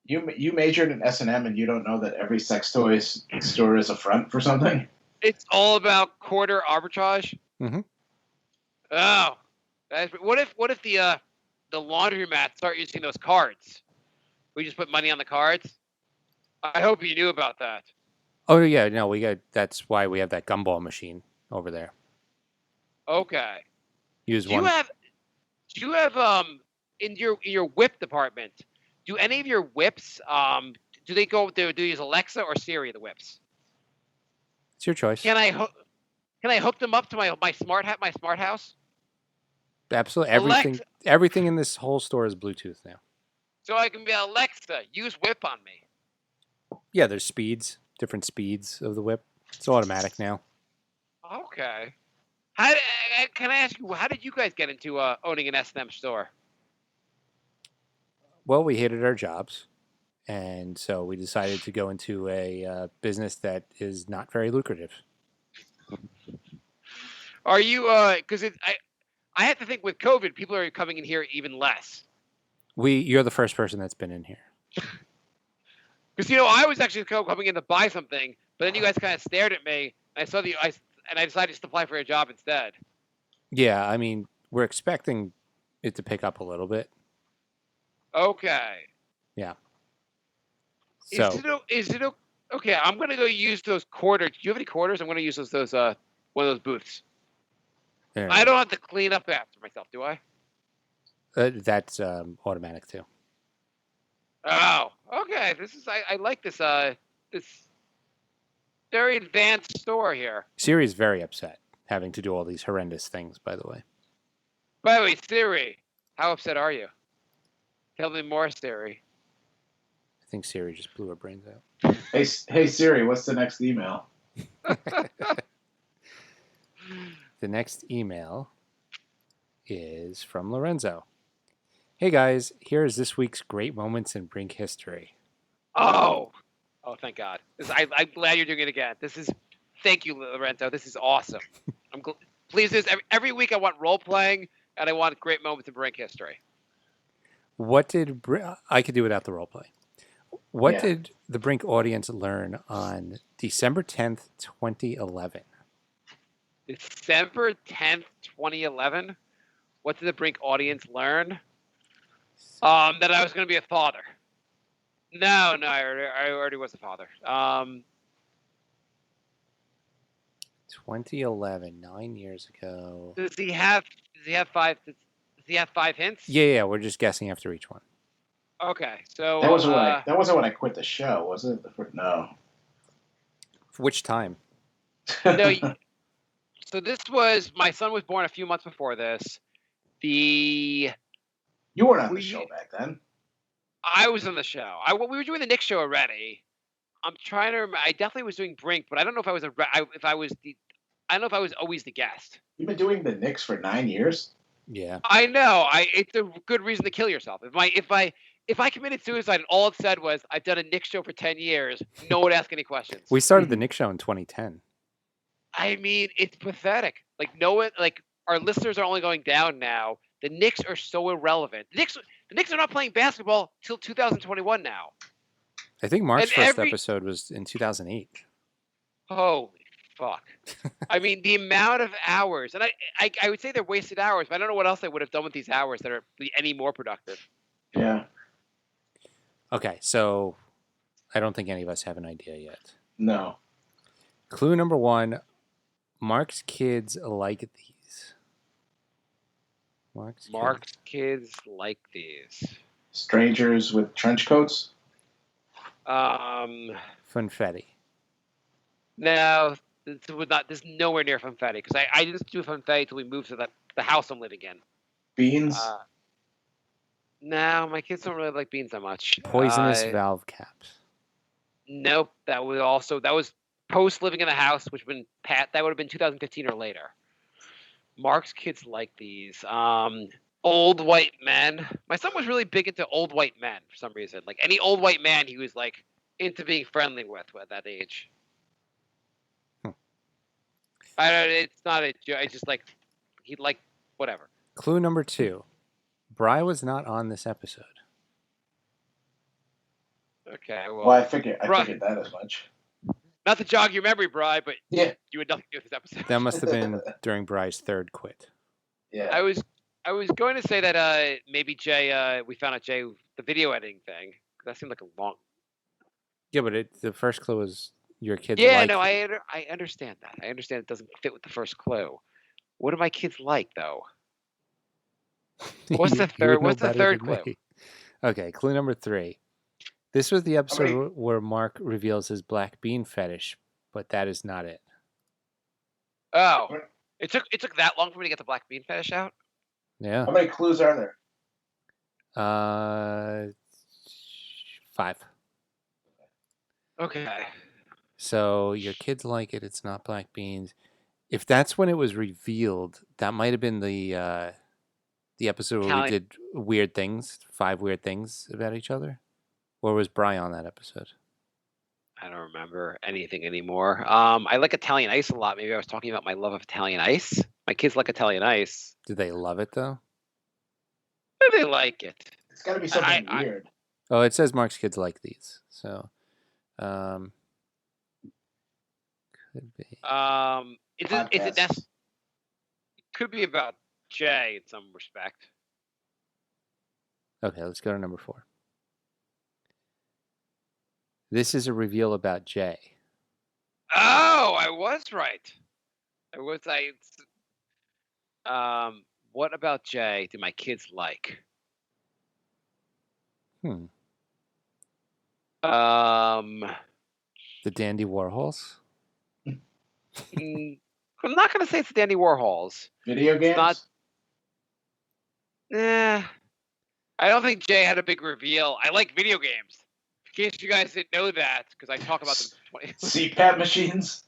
You majored in S&M and you don't know that every sex toy store is a front for something? It's all about quarter arbitrage? Mm-hmm. Oh. What if the laundromats start using those cards? We just put money on the cards? I hope you knew about that. Oh, yeah. No, that's why we have that gumball machine over there. Okay. Do you have in your whip department, do any of your whips do they use Alexa or Siri, the whips? It's your choice. Can I hook them up to my smart house? Absolutely. Everything in this whole store is Bluetooth now. So I can be Alexa, use whip on me. Yeah, there's different speeds of the whip. It's automatic now. Okay. Can I ask you, how did you guys get into owning an S&M store? Well, we hated our jobs, and so we decided to go into a business that is not very lucrative. Are you? Because I have to think with COVID, people are coming in here even less. You're the first person that's been in here. Because I was actually coming in to buy something, but then you guys kind of stared at me, and I decided to apply for a job instead. Yeah, I mean, we're expecting it to pick up a little bit. Okay. Yeah. So is it okay? I'm gonna go use those quarters. Do you have any quarters? I'm gonna use those one of those booths. I don't have to clean up after myself, do I? That's automatic too. Oh, okay. I like this this very advanced store here. Siri's very upset having to do all these horrendous things, by the way. By the way, Siri, how upset are you? Tell me more, Siri. I think Siri just blew her brains out. Hey Siri, what's the next email? The next email is from Lorenzo. Hey guys, here is this week's great moments in Brink history. Oh, thank God. I'm glad you're doing it again. Thank you, Lorenzo. This is awesome. Please, every week I want role playing and I want great moments in Brink history. I could do without the role play. What did the Brink audience learn on December 10th, 2011? December 10th, 2011? What did the Brink audience learn? That I was going to be a father. No, I already was a father. 2011, 9 years ago. Does he have 5 hints? Yeah, we're just guessing after each one. Okay, so that wasn't when I quit the show, was it? No. Which time? No. So this was, my son was born a few months before this. You weren't on the show back then. I was on the show. We were doing the Nick show already. I'm trying to remember. I definitely was doing Brink, but I don't know if I was I don't know if I was always the guest. You've been doing the Knicks for 9 years. Yeah, I know. It's a good reason to kill yourself. If I committed suicide and all it said was I've done a Nick show for 10 years, no one would ask any questions. We started the Nick show in 2010. I mean, it's pathetic. Like no one, like our listeners are only going down now. The Knicks are so irrelevant. The Knicks are not playing basketball till 2021 now. I think Mark's first episode was in 2008. Holy fuck. I mean, the amount of hours, and I would say they're wasted hours, but I don't know what else they would have done with these hours that are any more productive. Yeah. Okay, so I don't think any of us have an idea yet. No. Clue number 1, Mark's kids like these. Mark's kids like these. Strangers with trench coats? Funfetti. No, this is nowhere near Funfetti, because I didn't do Funfetti until we moved to the house I'm living in. Beans? No, my kids don't really like beans that much. Poisonous valve caps. Nope, that was post living in the house, which would have been 2015 or later. Mark's kids like these. Old white men. My son was really big into old white men for some reason. Like any old white man, he was like into being friendly with at that age. I don't. It's not a joke. I just like he'd like whatever. Clue number 2. Bri was not on this episode. Okay. Well, I figured that as much. Not to jog your memory, Bri, but yeah, you had nothing to do with this episode. That must have been during Bri's third quit. Yeah. I was going to say that maybe Jay. We found out Jay the video editing thing. That seemed like a long. Yeah, but the first clue was your kids. Yeah, like no, I understand that. I understand it doesn't fit with the first clue. What do my kids like though? What's the third? What's the third clue? Me. Okay, clue number 3. This was the episode where Mark reveals his black bean fetish, but that is not it. Oh, it took that long for me to get the black bean fetish out. Yeah. How many clues are there? 5. Okay. So your kids like it. It's not black beans. If that's when it was revealed, that might have been the episode where we did weird things, 5 weird things about each other. Or was Bri on that episode? I don't remember anything anymore. I like Italian ice a lot. Maybe I was talking about my love of Italian ice. My kids like Italian ice. Do they love it though? They like it. It's got to be something weird. Oh, it says Mark's kids like these. So, could be. It could be about Jay in some respect. Okay, let's go to number 4. This is a reveal about Jay. Oh, I was right. What about Jay do my kids like? The Dandy Warhols? I'm not going to say it's the Dandy Warhols. Video games? I don't think Jay had a big reveal. I like video games. In case you guys didn't know that, because I talk about them. CPAP machines?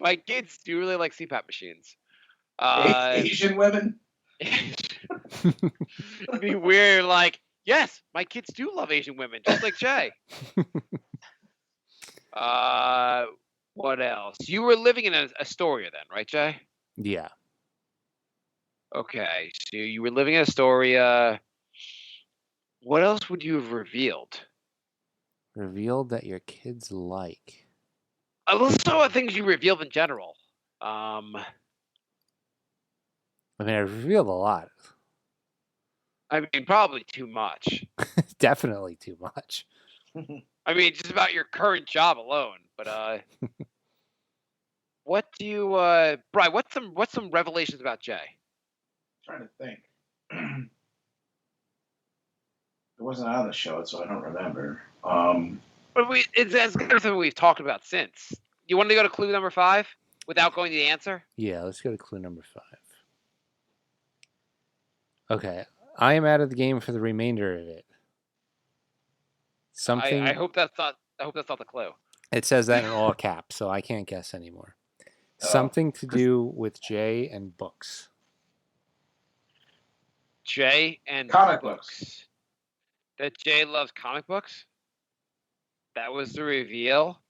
My kids do really like CPAP machines. Asian women? It'd be weird, like, yes, my kids do love Asian women, just like Jay. What else? You were living in Astoria then, right, Jay? Yeah. Okay, so you were living in Astoria. What else would you have revealed? Revealed that your kids like. Also, things you revealed in general. I mean, I revealed a lot. I mean, probably too much. Definitely too much. I mean, just about your current job alone. But what do you, Brian? What's some revelations about Jay? Trying to think. It wasn't on the show, so I don't remember. But it's as good as we've talked about since. You want to go to clue number 5 without going to the answer? Yeah, let's go to clue number 5. Okay, I am out of the game for the remainder of it. Something. I hope that's not. I hope that's not the clue. It says that in all caps, so I can't guess anymore. Something to do with Jay and books. Jay and comic books. That Jay loves comic books? That was the reveal?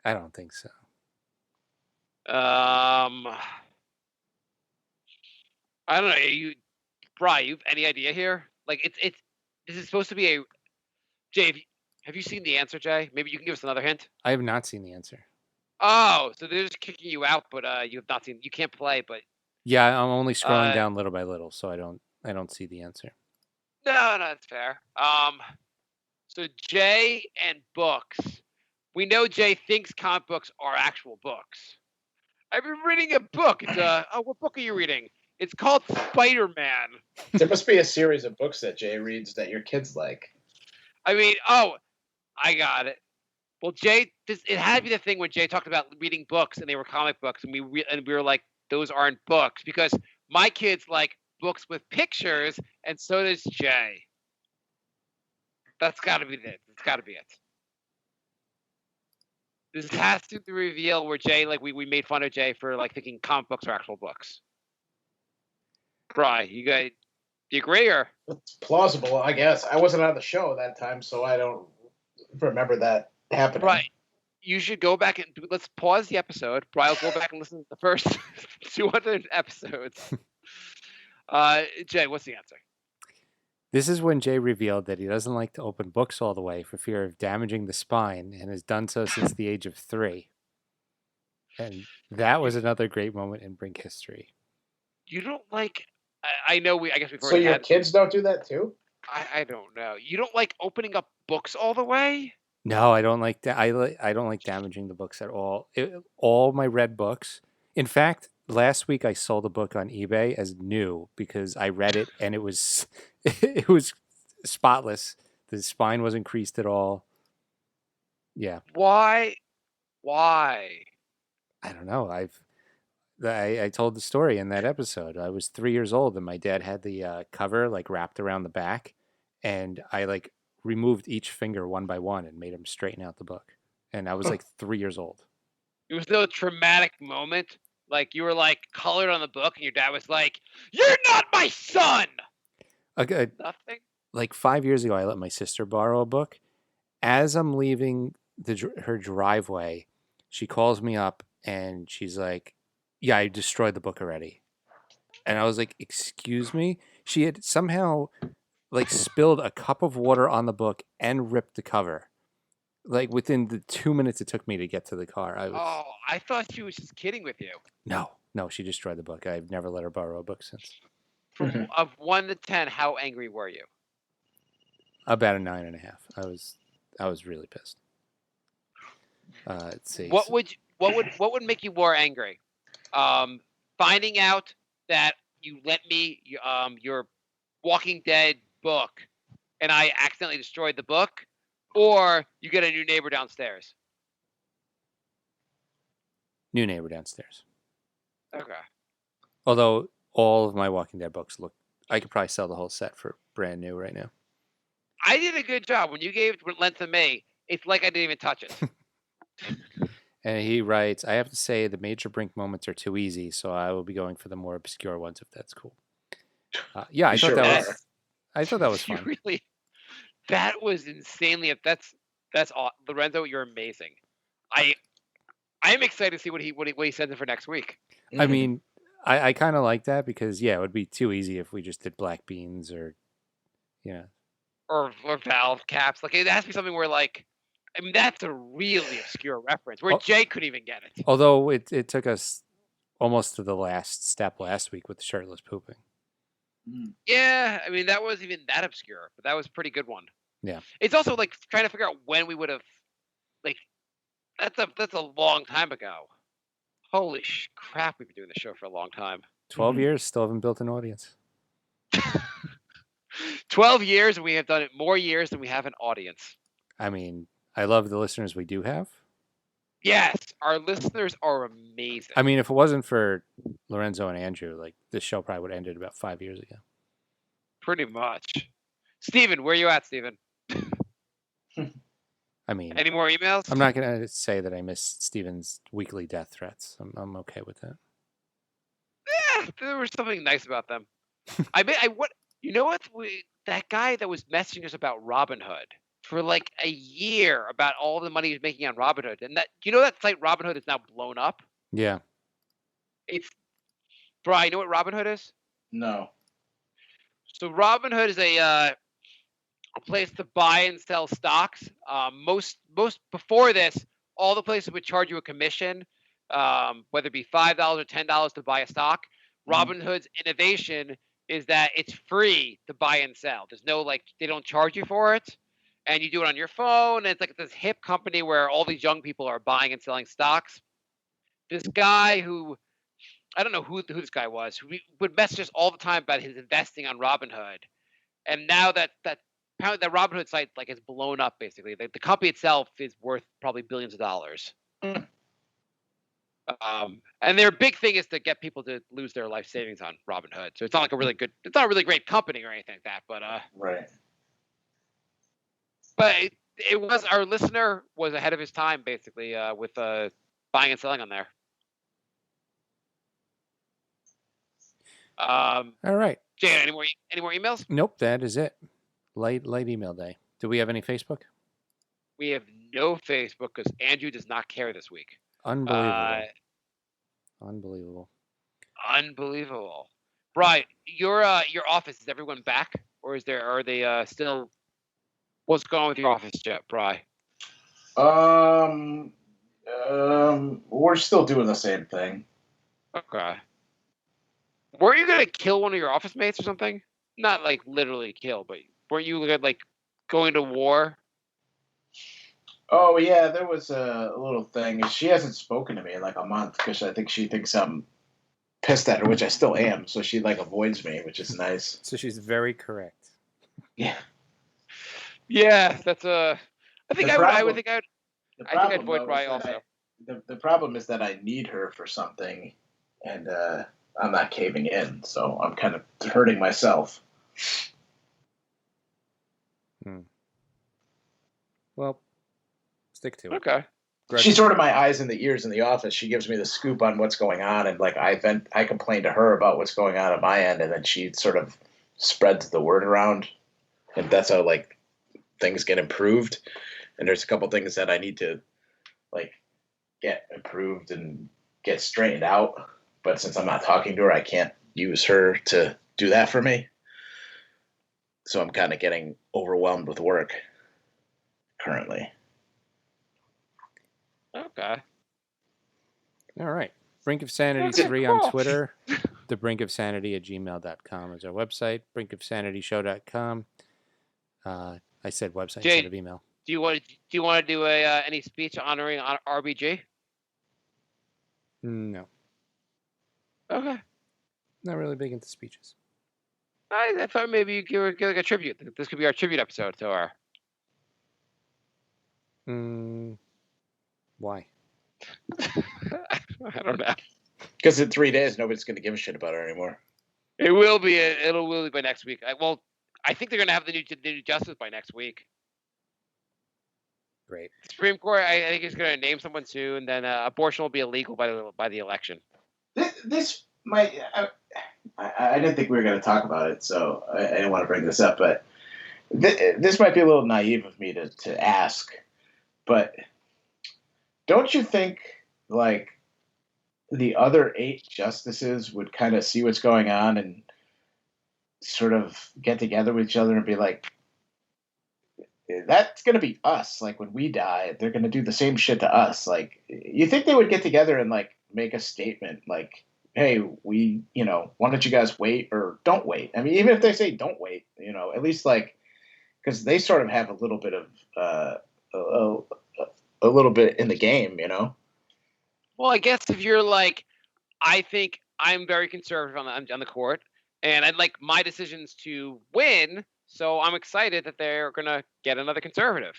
I don't think so. I don't know. Brian, you have any idea here? Like, it's. This is supposed to be a. Jay, have you seen the answer, Jay? Maybe you can give us another hint. I have not seen the answer. Oh, so they're just kicking you out, but you have not seen. You can't play, but. Yeah, I'm only scrolling down little by little, so I don't see the answer. No, that's fair. So Jay and books. We know Jay thinks comic books are actual books. I've been reading a book. It's what book are you reading? It's called Spider-Man. There must be a series of books that Jay reads that your kids like. I mean, I got it. Well, Jay, it had to be the thing when Jay talked about reading books and they were comic books, and we were like, those aren't books, because my kids like books with pictures, and so does Jay. That's got to be it. It's got to be it. This has to be the reveal where Jay, like, we made fun of Jay for like thinking comic books are actual books. Right, you guys, do you agree or? It's plausible, I guess. I wasn't on the show that time, so I don't remember that happening. Right. You should go back and let's pause the episode. Brian will go back and listen to the first 200 episodes. Jay, what's the answer? This is when Jay revealed that he doesn't like to open books all the way for fear of damaging the spine, and has done so since the age of 3. And that was another great moment in Brink history. You don't like. I know I guess we've already. So your kids don't do that too? I don't know. You don't like opening up books all the way? No, I don't like that. I don't like damaging the books at all. All my read books. In fact, last week I sold a book on eBay as new because I read it and it was spotless. The spine wasn't creased at all. Yeah. Why? I don't know. I told the story in that episode. I was 3 years old and my dad had the cover like wrapped around the back, and I like removed each finger one by one and made him straighten out the book. And I was like 3 years old. It was no traumatic moment. Like you were like colored on the book and your dad was like, "You're not my son." Okay. Nothing. Like 5 years ago, I let my sister borrow a book. As I'm leaving her driveway, she calls me up and she's like, "Yeah, I destroyed the book already." And I was like, "Excuse me?" She had somehow like spilled a cup of water on the book and ripped the cover. Like within the 2 minutes it took me to get to the car. I thought she was just kidding with you. No, she destroyed the book. I've never let her borrow a book since. Of 1 to 10, how angry were you? About a 9.5. I was really pissed. Let's see. What would make you more angry? Finding out that you lent me your Walking Dead book and I accidentally destroyed the book, or you get a new neighbor downstairs? New neighbor downstairs. Okay. Although all of my Walking Dead books I could probably sell the whole set for brand new right now. I did a good job. When you gave lent to me, it's like I didn't even touch it. And he writes, "I have to say the major Brink moments are too easy, so I will be going for the more obscure ones if that's cool." Yeah, I thought that was fun. Really, that was insanely. That's Lorenzo. You're amazing. I am excited to see what he sends in for next week. I mean, I kind of like that because it would be too easy if we just did black beans or or valve caps. Like it has to be something where like I mean, that's a really obscure reference where Jay couldn't even get it. Although it took us almost to the last step last week with the shirtless pooping. Yeah, I mean, that wasn't even that obscure, but that was a pretty good one. Yeah. It's also like trying to figure out when we would have, like, that's a long time ago. Holy crap, we've been doing the show for a long time. 12 years, still haven't built an audience. 12 years, and we have done it more years than we have an audience. I mean, I love the listeners we do have. Yes, our listeners are amazing. I mean, if it wasn't for Lorenzo and Andrew, like, this show probably would have ended about 5 years ago. Pretty much. Steven, where are you at, Steven? I mean, any more emails? I'm not going to say that I miss Steven's weekly death threats. I'm okay with that. Yeah, there was something nice about them. You know what? That guy that was messaging us about Robinhood for like a year about all the money he was making on Robinhood, and that that site Robinhood is now blown up. Yeah. Brian, you know what Robinhood is? No. So Robinhood is a place to buy and sell stocks. Most before this, all the places would charge you a commission, whether it be $5 or $10 to buy a stock. Robinhood's innovation is that it's free to buy and sell. There's no they don't charge you for it, and you do it on your phone. And it's like this hip company where all these young people are buying and selling stocks. This guy who I don't know who this guy was, who would message us all the time about his investing on Robinhood, and now that apparently that Robinhood site is blown up. Basically, the company itself is worth probably billions of dollars. And their big thing is to get people to lose their life savings on Robinhood. So it's not it's not a really great company or anything like that. But right. But it was our listener was ahead of his time basically with buying and selling on there. All right. Jay, any more emails? Nope, that is it. Late email day. Do we have any Facebook? We have no Facebook because Andrew does not care this week. Unbelievable. Brian, your office, is everyone back, or are they still? What's going on with your office, Brian? We're still doing the same thing. Okay. Weren't you gonna kill one of your office mates or something? Not literally kill, but weren't you going to war? Oh yeah, there was a little thing. She hasn't spoken to me in a month because I think she thinks I'm pissed at her, which I still am. So she avoids me, which is nice. So she's very correct. Yeah. Yeah, that's I think I'd avoid Brian also. The problem is that I need her for something, and I'm not caving in, so I'm kind of hurting myself. Well, stick to it. Okay. She's sort of my eyes and the ears in the office. She gives me the scoop on what's going on, and I complain to her about what's going on my end, and then she sort of spreads the word around, and that's how things get improved. And there's a couple things that I need to get improved and get straightened out. But since I'm not talking to her, I can't use her to do that for me. So I'm kind of getting overwhelmed with work currently. Okay. All right. Brink of Sanity 3 on Twitter. The Brink of Sanity @gmail.com is our website. brinkofsanityshow.com. I said website Jay, instead of email. Do you want to do any speech honoring RBG? No. Okay. Not really big into speeches. I thought maybe you give a tribute. This could be our tribute episode to our. Why? I don't know. Because in 3 days, nobody's going to give a shit about her anymore. It will be. It'll be by next week. I think they're going to have the new justice by next week. Great. Supreme Court, I think, is going to name someone soon, and then abortion will be illegal by the election. This might. I didn't think we were going to talk about it, so I didn't want to bring this up. But this might be a little naive of me to ask, but don't you think the other 8 justices would kind of see what's going on and sort of get together with each other and be like, that's going to be us. Like when we die, they're going to do the same shit to us. Like you think they would get together and like make a statement like, hey, why don't you guys wait or don't wait? I mean, even if they say don't wait, at least like, because they sort of have a little bit of a little bit in the game, Well, I guess if you're like, I think I'm very conservative on the court, and I'd like my decisions to win, so I'm excited that they're gonna get another conservative.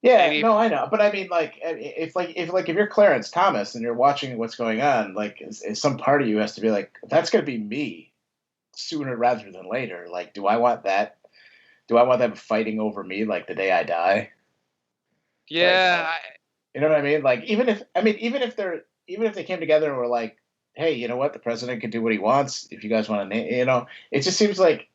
Yeah, no, I know, but I mean, like, if you're Clarence Thomas and you're watching what's going on, like, some part of you has to be like, that's gonna be me sooner rather than later. Like, do I want that? Do I want them fighting over me like the day I die? Yeah, like, you know what I mean. Like, even if they came together and were like, hey, you know what, the president can do what he wants. If you guys want to, it just seems like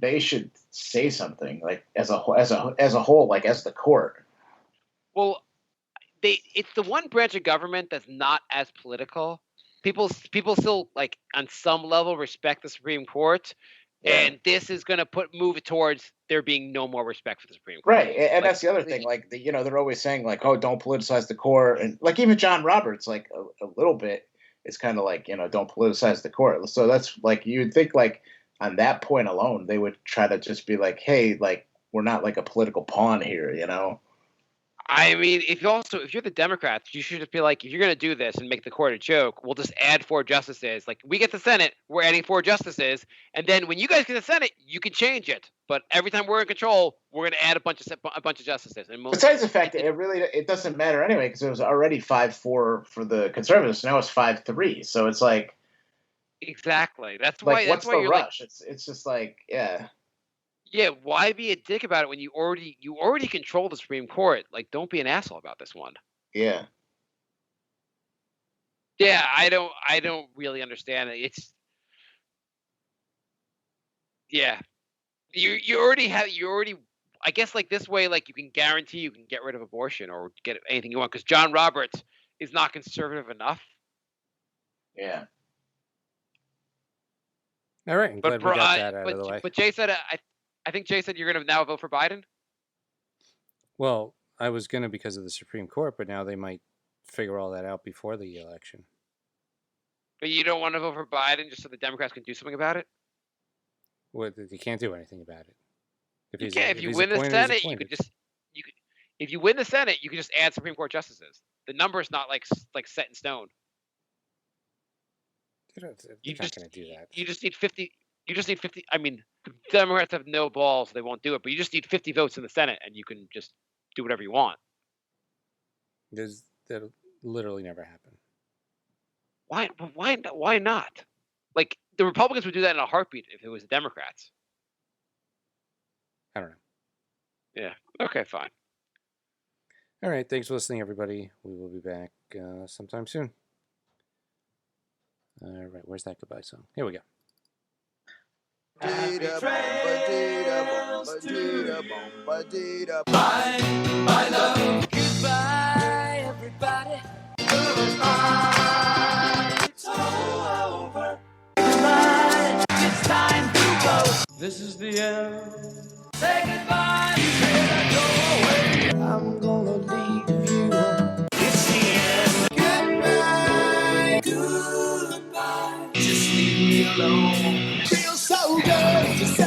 they should say something like as a whole, like as the court. Well, it's the one branch of government that's not as political. People still like on some level respect the Supreme Court. Yeah. And this is going to move it towards there being no more respect for the Supreme Court. Right, and that's the other thing. Like, they're always saying like, "Oh, don't politicize the court," and like even John Roberts, like a little bit, is kind of like, don't politicize the court. So that's like you'd think like on that point alone, they would try to just be like, "Hey, like we're not like a political pawn here," I mean, if you're the Democrats, you should just be like, if you're going to do this and make the court a joke, we'll just add 4 justices. Like, we get the Senate, we're adding 4 justices, and then when you guys get the Senate, you can change it. But every time we're in control, we're going to add a bunch of justices. And besides the fact that it doesn't matter anyway, because it was already 5-4 for the conservatives. Now it's 5-3. So it's like exactly. That's like, why. What's that's why the you're rush? Like, it's just like Yeah, why be a dick about it when you already control the Supreme Court? Like, don't be an asshole about this one. Yeah. Yeah, I don't really understand it. It's yeah. You already I guess like this way, like you can guarantee you can get rid of abortion or get anything you want because John Roberts is not conservative enough. Yeah. All right, I'm glad we got that out of the way. But Jay said I think Jay said you're going to now vote for Biden? Well, I was going to because of the Supreme Court, but now they might figure all that out before the election. But you don't want to vote for Biden just so the Democrats can do something about it? Well, you can't do anything about it. If you win the Senate, if you win the Senate, you can just add Supreme Court justices. The number is not like set in stone. You're not going to do that. You just need 50. You just need 50. I mean, the Democrats have no balls; they won't do it. But you just need 50 votes in the Senate, and you can just do whatever you want. That'll literally never happen. Why not? Like the Republicans would do that in a heartbeat if it was the Democrats. I don't know. Yeah. Okay. Fine. All right. Thanks for listening, everybody. We will be back sometime soon. All right. Where's that goodbye song? Here we go. Happy trails Bye, love. Goodbye, everybody. Goodbye. It's all over. Goodbye. It's time to go. This is the end. Say goodbye. You better go away. I'm gonna leave you. It's the end. Goodbye. Goodbye. Just leave me alone. Feels so good to say.